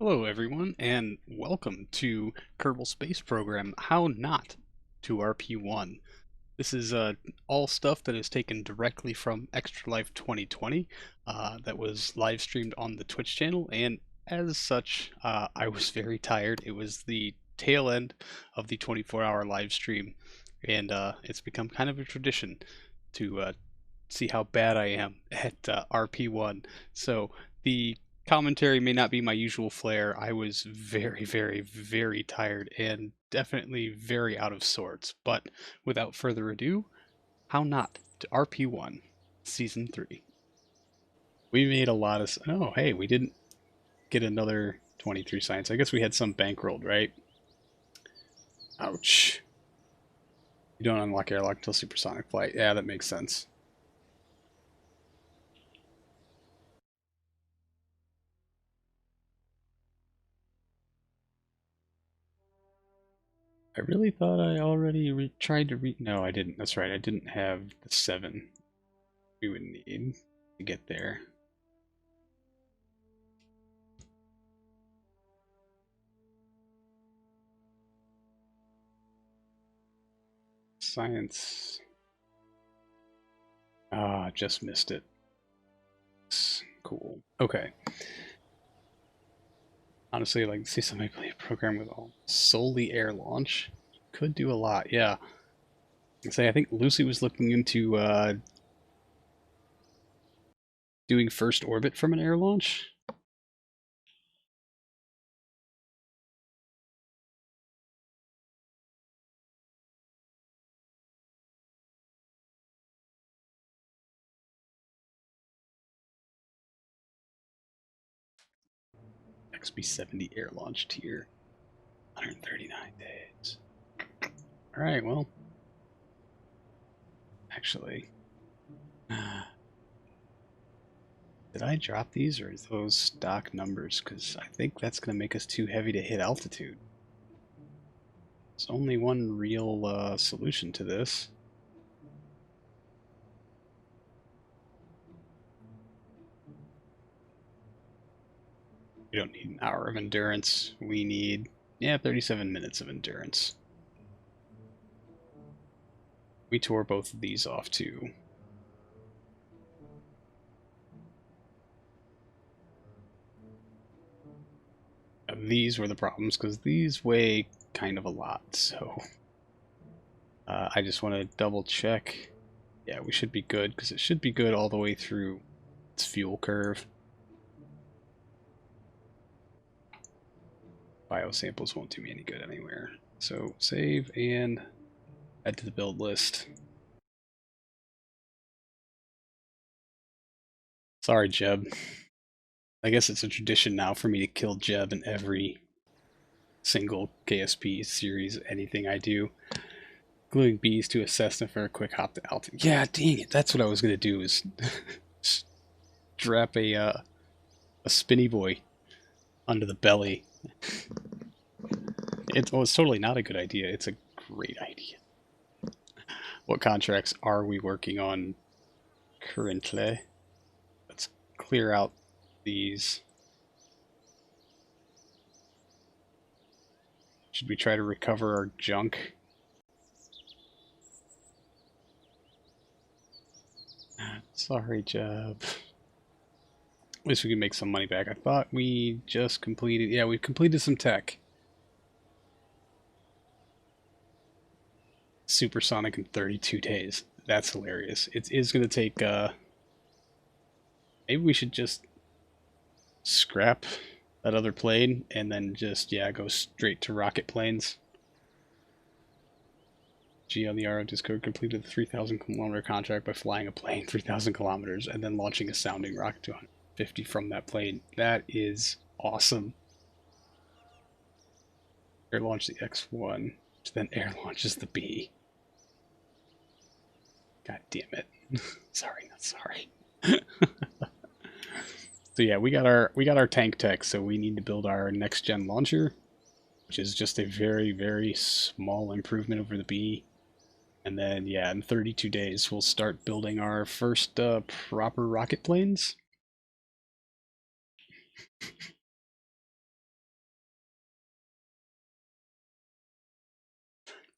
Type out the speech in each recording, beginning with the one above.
Hello, everyone, and welcome to Kerbal Space Program How Not to RP-1. This is all stuff that is taken directly from Extra Life 2020 that was live streamed on the Twitch channel, and as such, I was very tired. It was the tail end of the 24-hour live stream, and it's become kind of a tradition to see how bad I am at RP1. So the commentary may not be my usual flair. I was very, very, very tired and definitely very out of sorts. But without further ado, how not to RP1 Season 3. We made a lot of... Oh, hey, we didn't get another 23 science. I guess we had some bankrolled, right? Ouch. You don't unlock airlock until supersonic flight. Yeah, that makes sense. I really thought I already tried to No, I didn't. That's right. I didn't have the 7 we would need to get there. Science. Ah, just missed it. Cool. Okay. Honestly, I'd like to see somebody play a program with all solely air launch. Could do a lot, yeah. I think Luci was looking into doing first orbit from an air launch. XB-70 air launch tier. 139 days. Alright, well. Actually. Did I drop these, or is those stock numbers? Because I think that's going to make us too heavy to hit altitude. There's only one real solution to this. We don't need an hour of endurance. We need, yeah, 37 minutes of endurance. We tore both of these off too. These were the problems because these weigh kind of a lot, so I just want to double check. Yeah, we should be good because it should be good all the way through its fuel curve. Biosamples won't do me any good anywhere. So save and add to the build list. Sorry, Jeb. I guess it's a tradition now for me to kill Jeb in every single KSP series, anything I do. Gluing bees to a Cessna for a quick hop to altitude. Yeah, dang it. That's what I was going to do is strap a spinny boy under the belly. It's totally not a good idea. It's a great idea. What contracts are we working on currently? Let's clear out these. Should we try to recover our junk? Sorry, Jeb. At least we can make some money back. I thought we just completed... Yeah, we've completed some tech. Supersonic in 32 days. That's hilarious. It is going to take... maybe we should just scrap that other plane and then just, yeah, go straight to rocket planes. G on the RO Discord completed the 3,000 kilometer contract by flying a plane 3,000 kilometers and then launching a sounding rocket to 150 from that plane. That is awesome. Air launch the X1, which then air launches the B. God damn it. Sorry, not sorry. So yeah, we got our tank tech, so we need to build our next gen launcher, which is just a very, very small improvement over the B. And then, yeah, in 32 days, we'll start building our first proper rocket planes.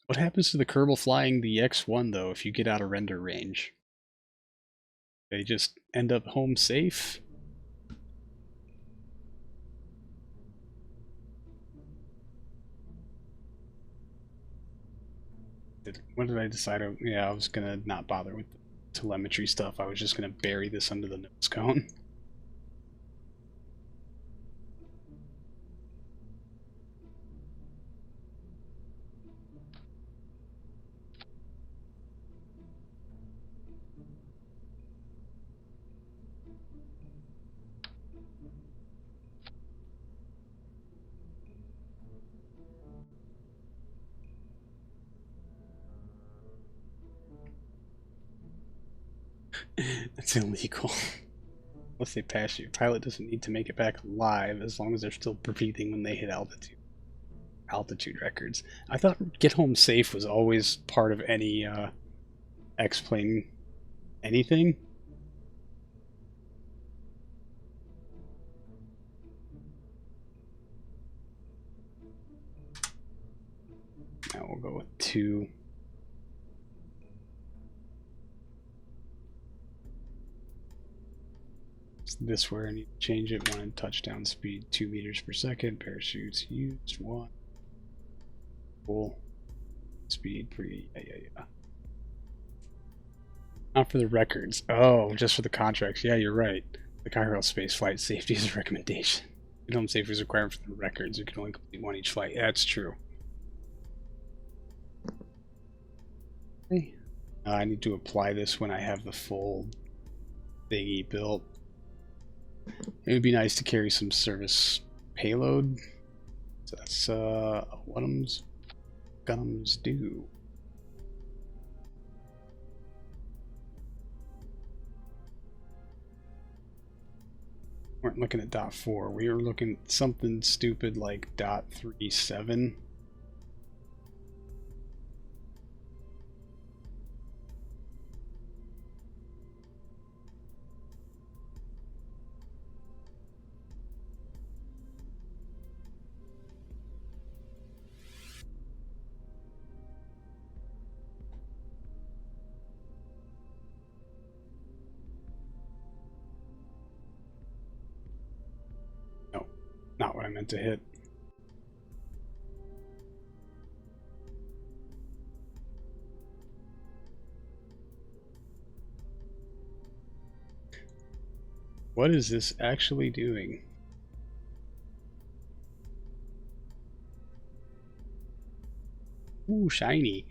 What happens to the Kerbal flying the X1 though if you get out of render range? They just end up home safe? What did I decide? Yeah, I was gonna not bother with the telemetry stuff. I was just gonna bury this under the nose cone. That's illegal. Unless they pass you. Pilot doesn't need to make it back alive as long as they're still breathing when they hit altitude records. I thought get home safe was always part of any X-plane anything. Now we'll go with 2. This where I need to change it. 1 in touchdown speed, 2 meters per second. Parachutes used. 1. Full speed. Yeah. Not for the records. Oh, just for the contracts. Yeah, you're right. The Cairo space flight safety is a recommendation. Home safety is required for the records. You can only complete 1 each flight. Yeah, that's true. Okay. I need to apply this when I have the full thingy built. It would be nice to carry some service payload. So that's what Gunums do. Weren't looking at .4. We were looking at something stupid like .37. Not what I meant to hit. What is this actually doing? Ooh, shiny.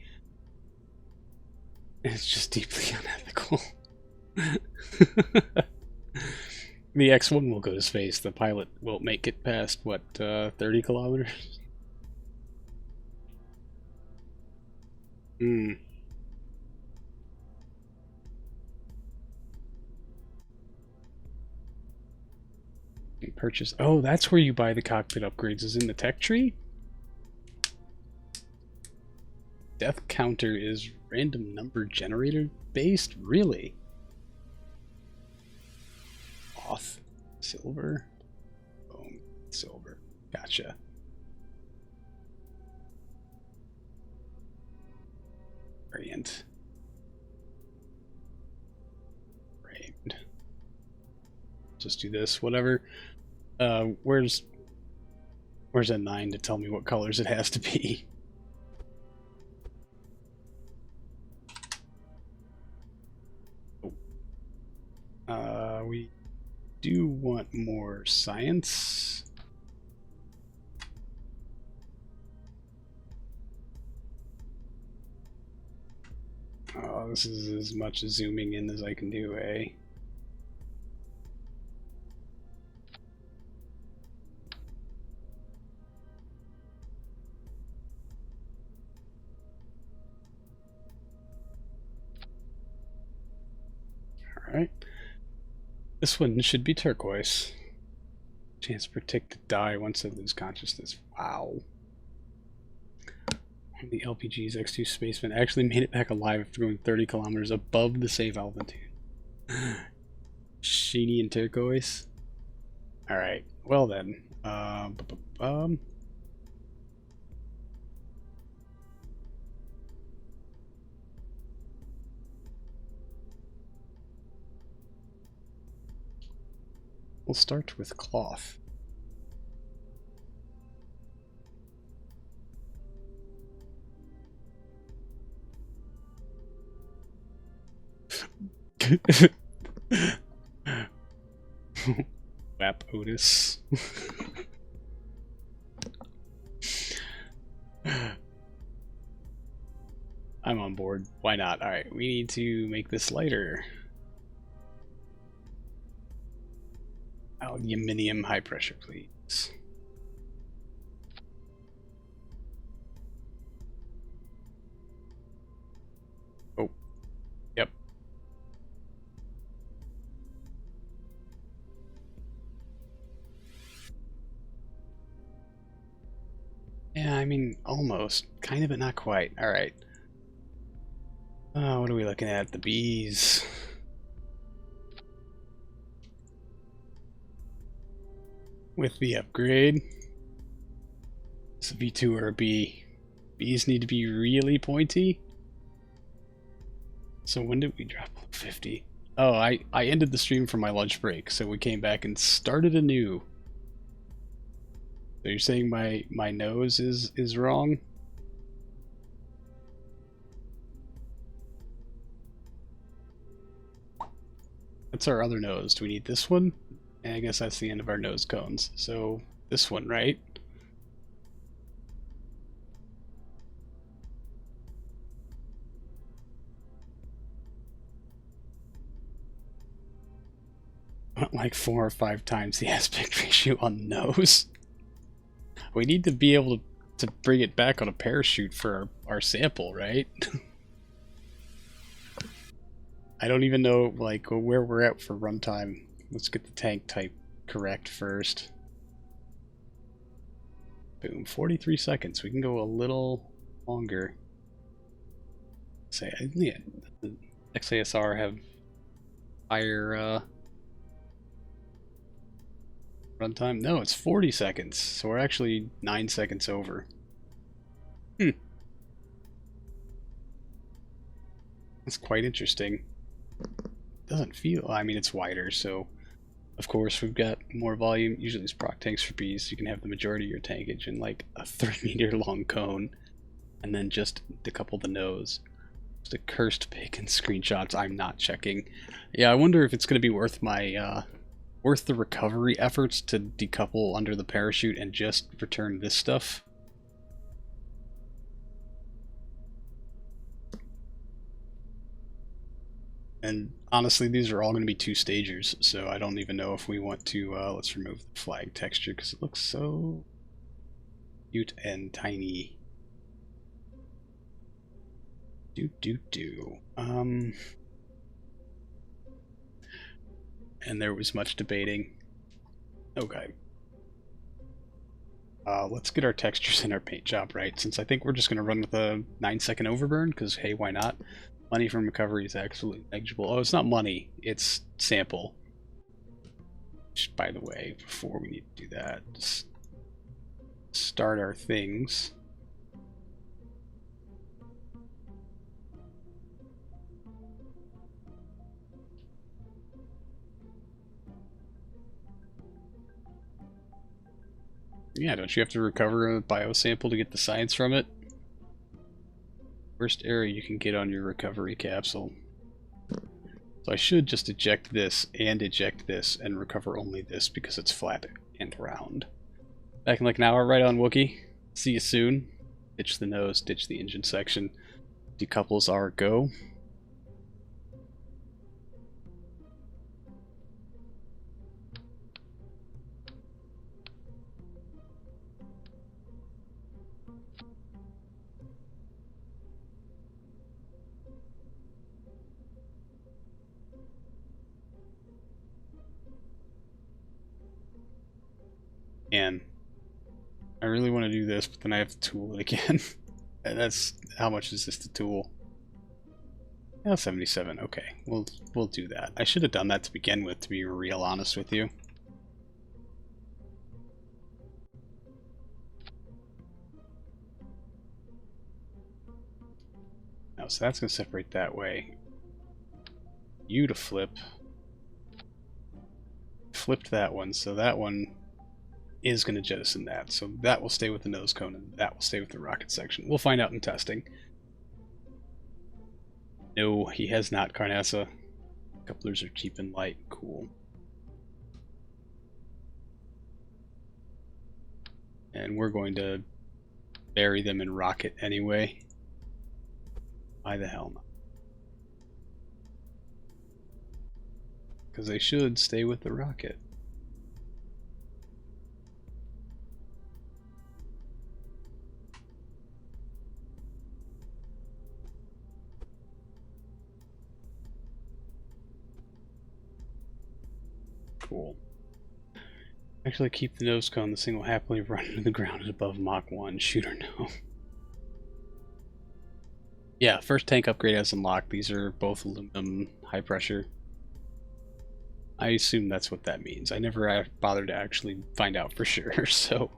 It's just deeply unethical. The X1 will go to space. The pilot will make it past, what, 30 kilometers? Hmm. Purchase. Oh, that's where you buy the cockpit upgrades, is in the tech tree? Death counter is random number generator based? Really? Off. Silver. Boom. Silver. Gotcha. Variant. Framed. Just do this, whatever. Where's a 9 to tell me what colors it has to be? We do want more science. Oh, this is as much zooming in as I can do, eh? Alright. This one should be turquoise. Chance to predict to die once they lose consciousness. Wow. The LPG's X2 spaceman actually made it back alive after going 30 kilometers above the safe altitude. Sheeny and turquoise. Alright, well then. We'll start with cloth. Wap Otis. I'm on board. Why not? Alright, we need to make this lighter. Aluminium high pressure, please. Oh, yep. Yeah, I mean, almost. Kind of, but not quite. Alright. What are we looking at? The bees. With the upgrade. It's a V2 or a B. Bees need to be really pointy. So when did we drop 50? Oh, I ended the stream for my lunch break, so we came back and started anew. So you're saying my nose is wrong? That's our other nose. Do we need this one? And I guess that's the end of our nose cones. So this one, right? Like 4 or 5 times the aspect ratio on the nose. We need to be able to bring it back on a parachute for our sample, right? I don't even know like where we're at for runtime. Let's get the tank type correct first. Boom, 43 seconds. We can go a little longer. Say, yeah, the XASR have higher runtime. No, it's 40 seconds. So we're actually 9 seconds over. That's quite interesting. Doesn't feel, I mean, it's wider, so of course we've got more volume. Usually it's proc tanks for bees, so you can have the majority of your tankage in like a 3-meter long cone, and then just decouple the nose. Just a cursed pick and screenshots I'm not checking. Yeah, I wonder if it's going to be worth my worth the recovery efforts to decouple under the parachute and just return this stuff. And honestly, these are all going to be 2-stagers, so I don't even know if we want to, let's remove the flag texture because it looks so cute and tiny. And there was much debating. Okay. Let's get our textures in our paint job right, since I think we're just going to run with a 9-second overburn, because hey, why not? Money from recovery is absolutely negligible. Oh, it's not money, it's sample. Which, by the way, before we need to do that, just start our things. Yeah, don't you have to recover a biosample to get the science from it? Worst error you can get on your recovery capsule. So I should just eject this and recover only this because it's flat and round. Back in like an hour, right on Wookie. See you soon. Ditch the nose, ditch the engine section. Decouples our go. And I really want to do this, but then I have to tool it again. And that's, how much is this to tool? Oh, 77. Okay, we'll do that. I should have done that to begin with, to be real honest with you. Now, so that's going to separate that way. You to flip flipped that one, so that one is going to jettison that. So that will stay with the nose cone, and that will stay with the rocket section. We'll find out in testing. No, he has not, Carnassa. Couplers are cheap and light. Cool. And we're going to bury them in rocket anyway. Why the hell not? Because they should stay with the rocket. Cool. Actually, keep the nose cone. This thing will happily run into the ground at above Mach 1. Shoot or no. Yeah, first tank upgrade has unlocked. These are both aluminum, high pressure. I assume that's what that means. I never bothered to actually find out for sure, so...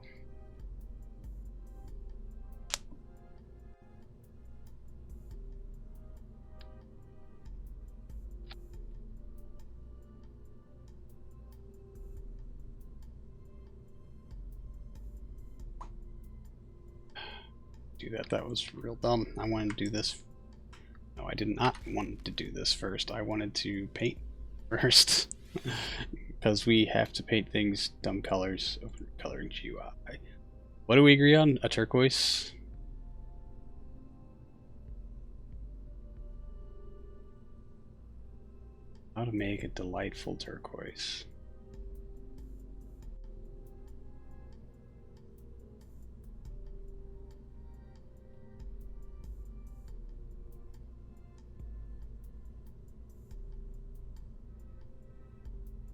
do that. That was real dumb. I wanted to do this. No, I did not want to do this first. I wanted to paint first. Because we have to paint things dumb colors. Open coloring GUI. What do we agree on? A turquoise? How to make a delightful turquoise.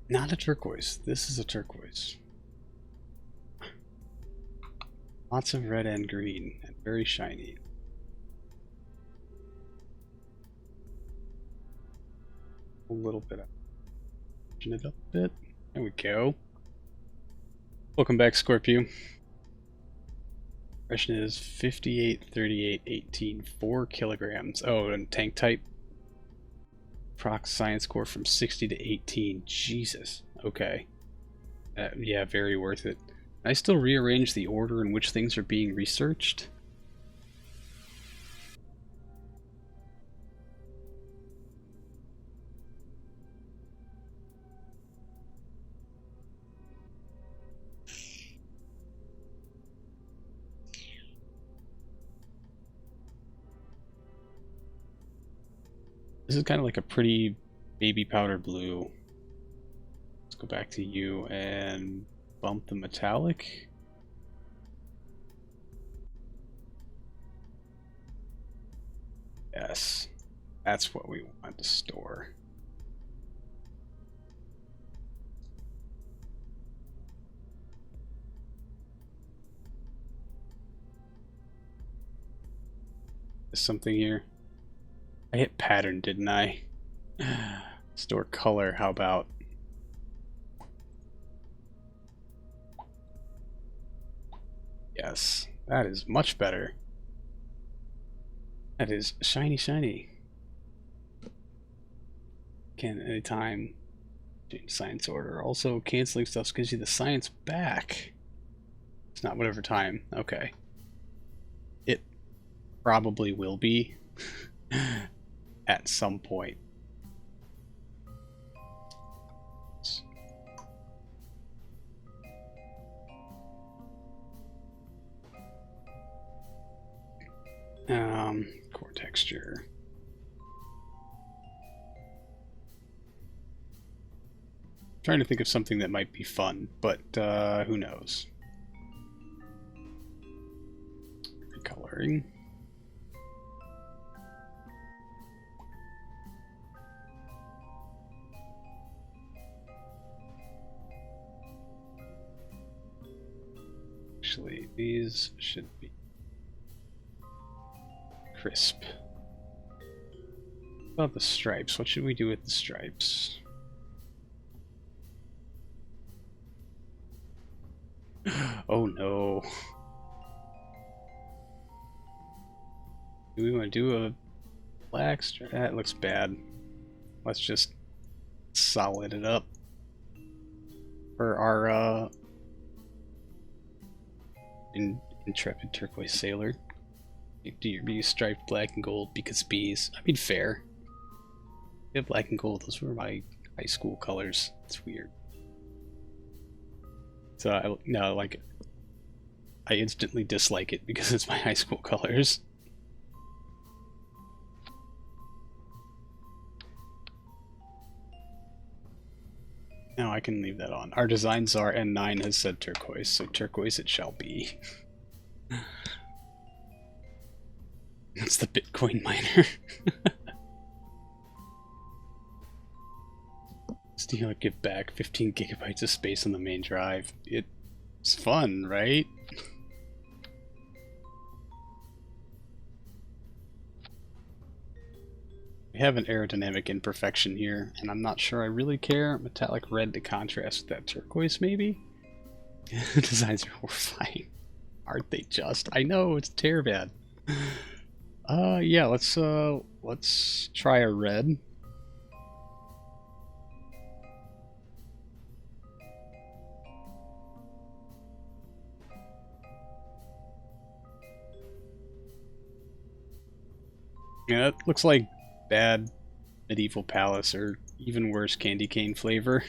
Not a turquoise. This is a turquoise. Lots of red and green, and very shiny. A little bit of... Turn it up a bit. There we go. Welcome back, Scorpio. Question is 58, 38, 18, 4 kilograms. Oh, and tank type. Proc science score from 60 to 18. Jesus. Okay. Yeah, very worth it. I still rearrange the order in which things are being researched. This is kind of like a pretty baby powder blue. Let's go back to you and bump the metallic. Yes, that's what we want to store. Is something here? I hit pattern, didn't I? Store color, how about? Yes, that is much better. That is shiny, shiny. Can anytime change science order. Also, canceling stuff gives you the science back. It's not whatever time. Okay. It probably will be. At some point. Core texture. Trying to think of something that might be fun, but who knows? Recoloring. Actually, these should be crisp. What about the stripes? What should we do with the stripes? Oh no. Do we want to do a black stripe? That looks bad. Let's just solid it up. For our intrepid turquoise sailor. Do you use striped black and gold because bees? I mean, fair. We have black and gold. Those were my high school colors. It's weird. So no, like I instantly dislike it because it's my high school colors. Now I can leave that on. Our design czar N9 has said turquoise, so turquoise it shall be. That's the Bitcoin miner. Steal or give back 15 gigabytes of space on the main drive. It's fun, right? We have an aerodynamic imperfection here, and I'm not sure I really care. Metallic red to contrast with that turquoise, maybe? Designs are horrifying. Aren't they just? I know, it's terrible. Yeah, let's try a red. Yeah, that looks like bad medieval palace, or even worse, candy cane flavor.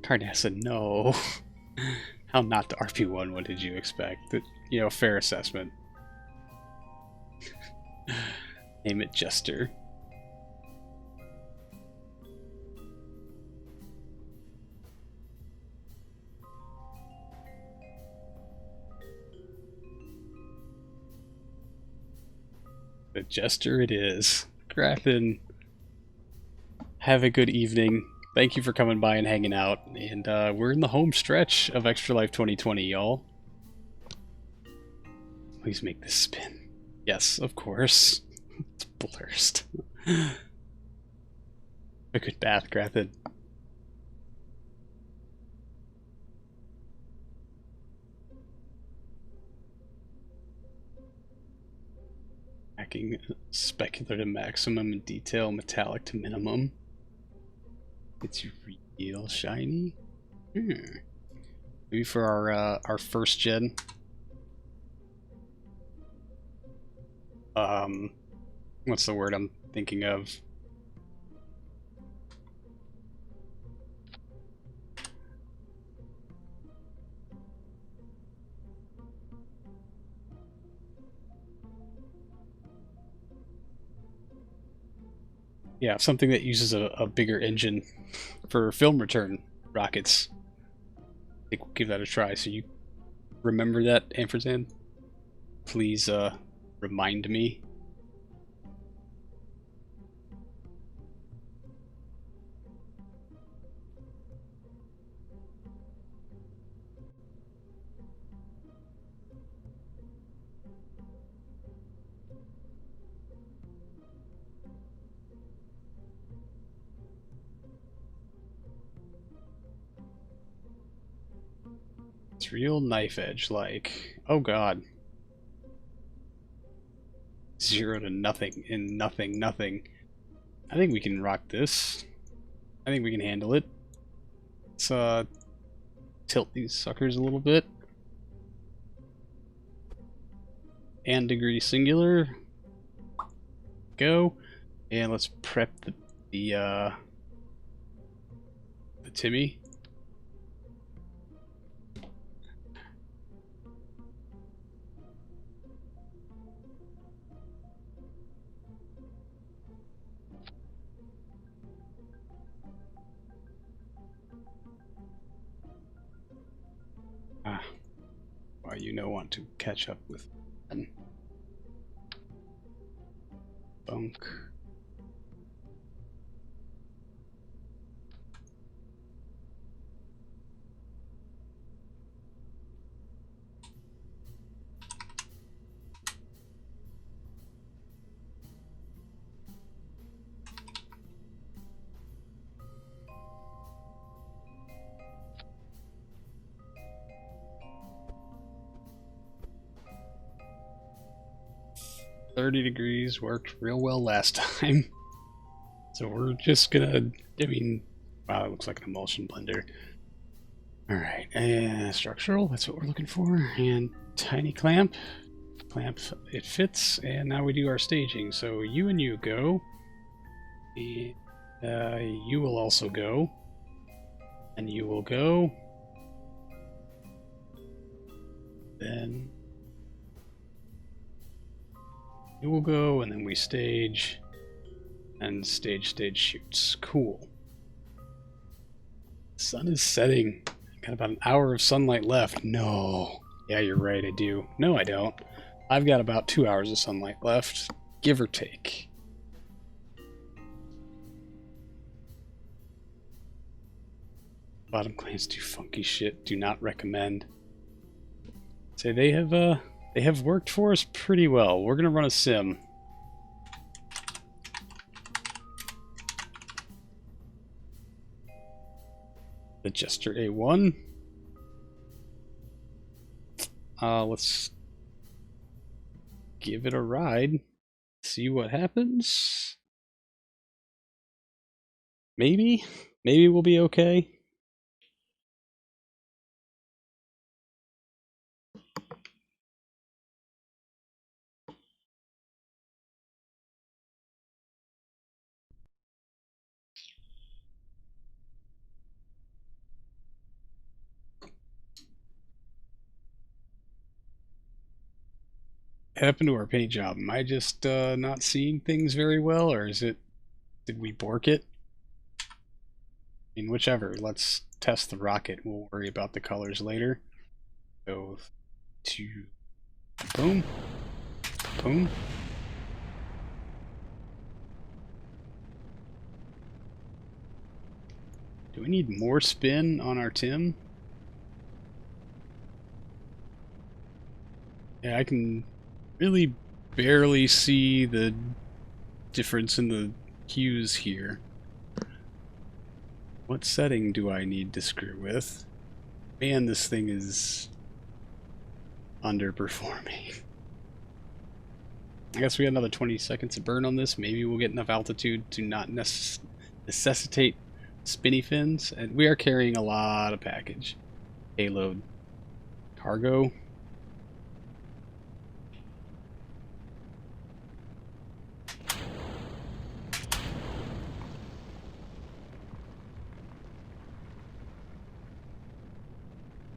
Carnassa, no. How not to RP-1, what did you expect? You know, fair assessment. Name it Jester. The Jester it is. Graffin, have a good evening. Thank you for coming by and hanging out. And we're in the home stretch of Extra Life 2020, y'all. Please make this spin. Yes, of course. It's blurst. A good bath, Graffin. Hacking specular to maximum and detail metallic to minimum. It's real shiny. Maybe for our first gen. What's the word I'm thinking of? Yeah, something that uses a bigger engine for film return rockets. I think we'll give that a try. So you remember that, Ampersand? Please remind me. It's real knife edge, like, oh god. 0 to nothing, and nothing. I think we can rock this. I think we can handle it. Let's tilt these suckers a little bit. And degree singular. Go. And let's prep the Timmy. Why you no want to catch up with bunk. .30 degrees worked real well last time. So we're just gonna, I mean, wow, it looks like an emulsion blender. All right, and structural, that's what we're looking for. And tiny clamp, it fits. And now we do our staging. So you and you go. And you will also go. And you will go. Then you will go, and then we stage. And stage shoots. Cool. Sun is setting. Got about an hour of sunlight left. No. Yeah, you're right, I do. No, I don't. I've got about 2 hours of sunlight left, give or take. Bottom clans do funky shit. Do not recommend. Say they have worked for us pretty well. We're gonna run a sim. The Jester A1. Let's give it a ride. See what happens. Maybe we'll be okay. Happened to our paint job? Am I just not seeing things very well, or is it? Did we bork it? I mean, whichever. Let's test the rocket. We'll worry about the colors later. Go to boom, boom. Do we need more spin on our Tim? Yeah, I can really barely see the difference in the hues here. What setting do I need to screw with? Man, this thing is underperforming. I guess we got another 20 seconds of burn on this. Maybe we'll get enough altitude to not necessitate spinny fins. And we are carrying a lot of package. Payload. Cargo.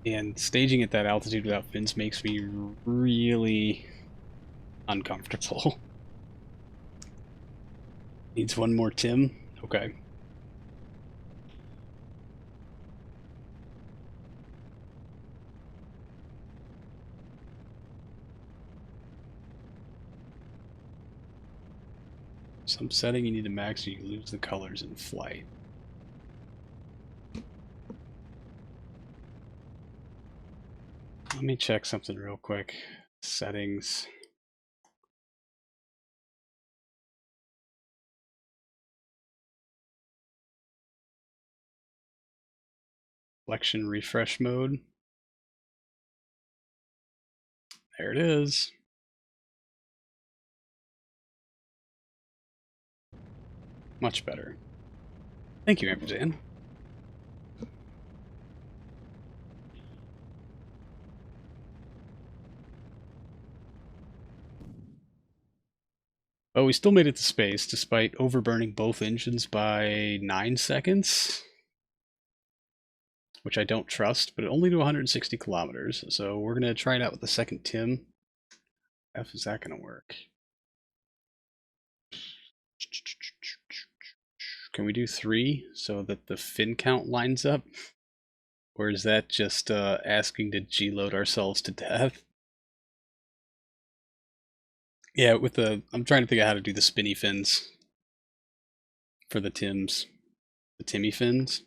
And staging at that altitude without fins makes me really uncomfortable. Needs one more Tim? Okay. Some setting you need to max or you lose the colors in flight. Let me check something real quick. Settings. Selection refresh mode. There it is. Much better. Thank you, Amperzan. Well, we still made it to space despite overburning both engines by 9 seconds, which I don't trust, but only to 160 kilometers. So we're going to try it out with the second Tim. F, is that going to work? Can we do 3 so that the fin count lines up? Or is that just asking to G-load ourselves to death? Yeah, with the I'm trying to figure out how to do the spinny fins for the Tims, the Timmy fins.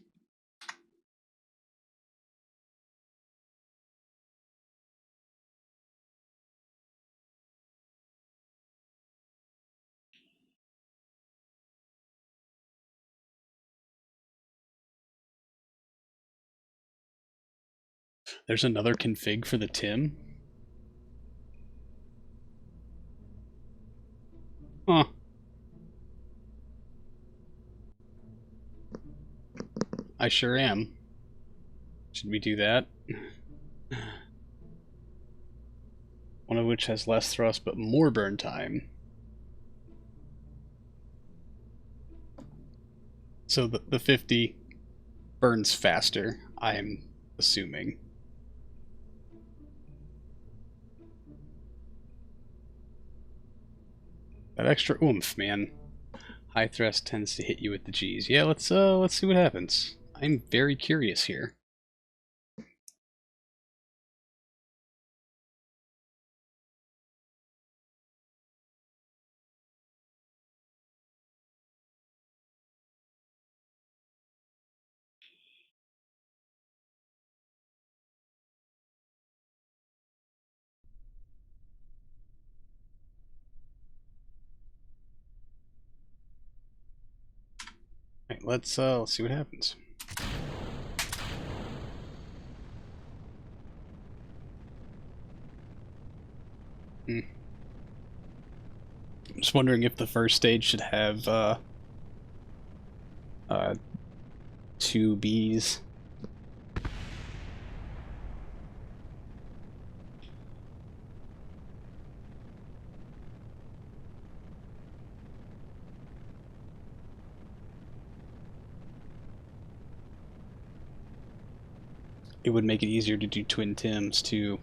There's another config for the Tim. Huh. I sure am. Should we do that? One of which has less thrust but more burn time. So the 50 burns faster, I'm assuming. That extra oomph, man. High thrust tends to hit you with the G's. Yeah, let's see what happens. I'm very curious here. Alright, let's see what happens. I'm just wondering if the first stage should have two Bs. It would make it easier to do twin Tims too.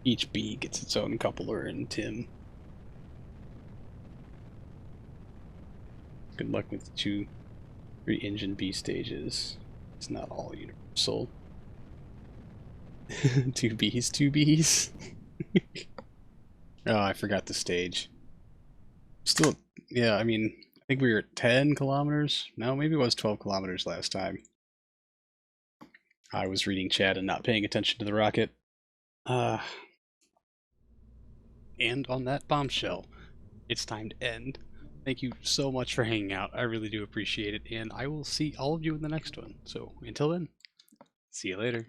Each B gets its own coupler and Tim. Good luck with the 3 engine B stages. It's not all universal. 2 Bs, 2 Bs. Oh, I forgot the stage. Still, yeah, I mean, I think we were at 10 kilometers. No, maybe it was 12 kilometers last time. I was reading chat and not paying attention to the rocket. And on that bombshell, it's time to end. Thank you so much for hanging out. I really do appreciate it, and I will see all of you in the next one. So until then, see you later.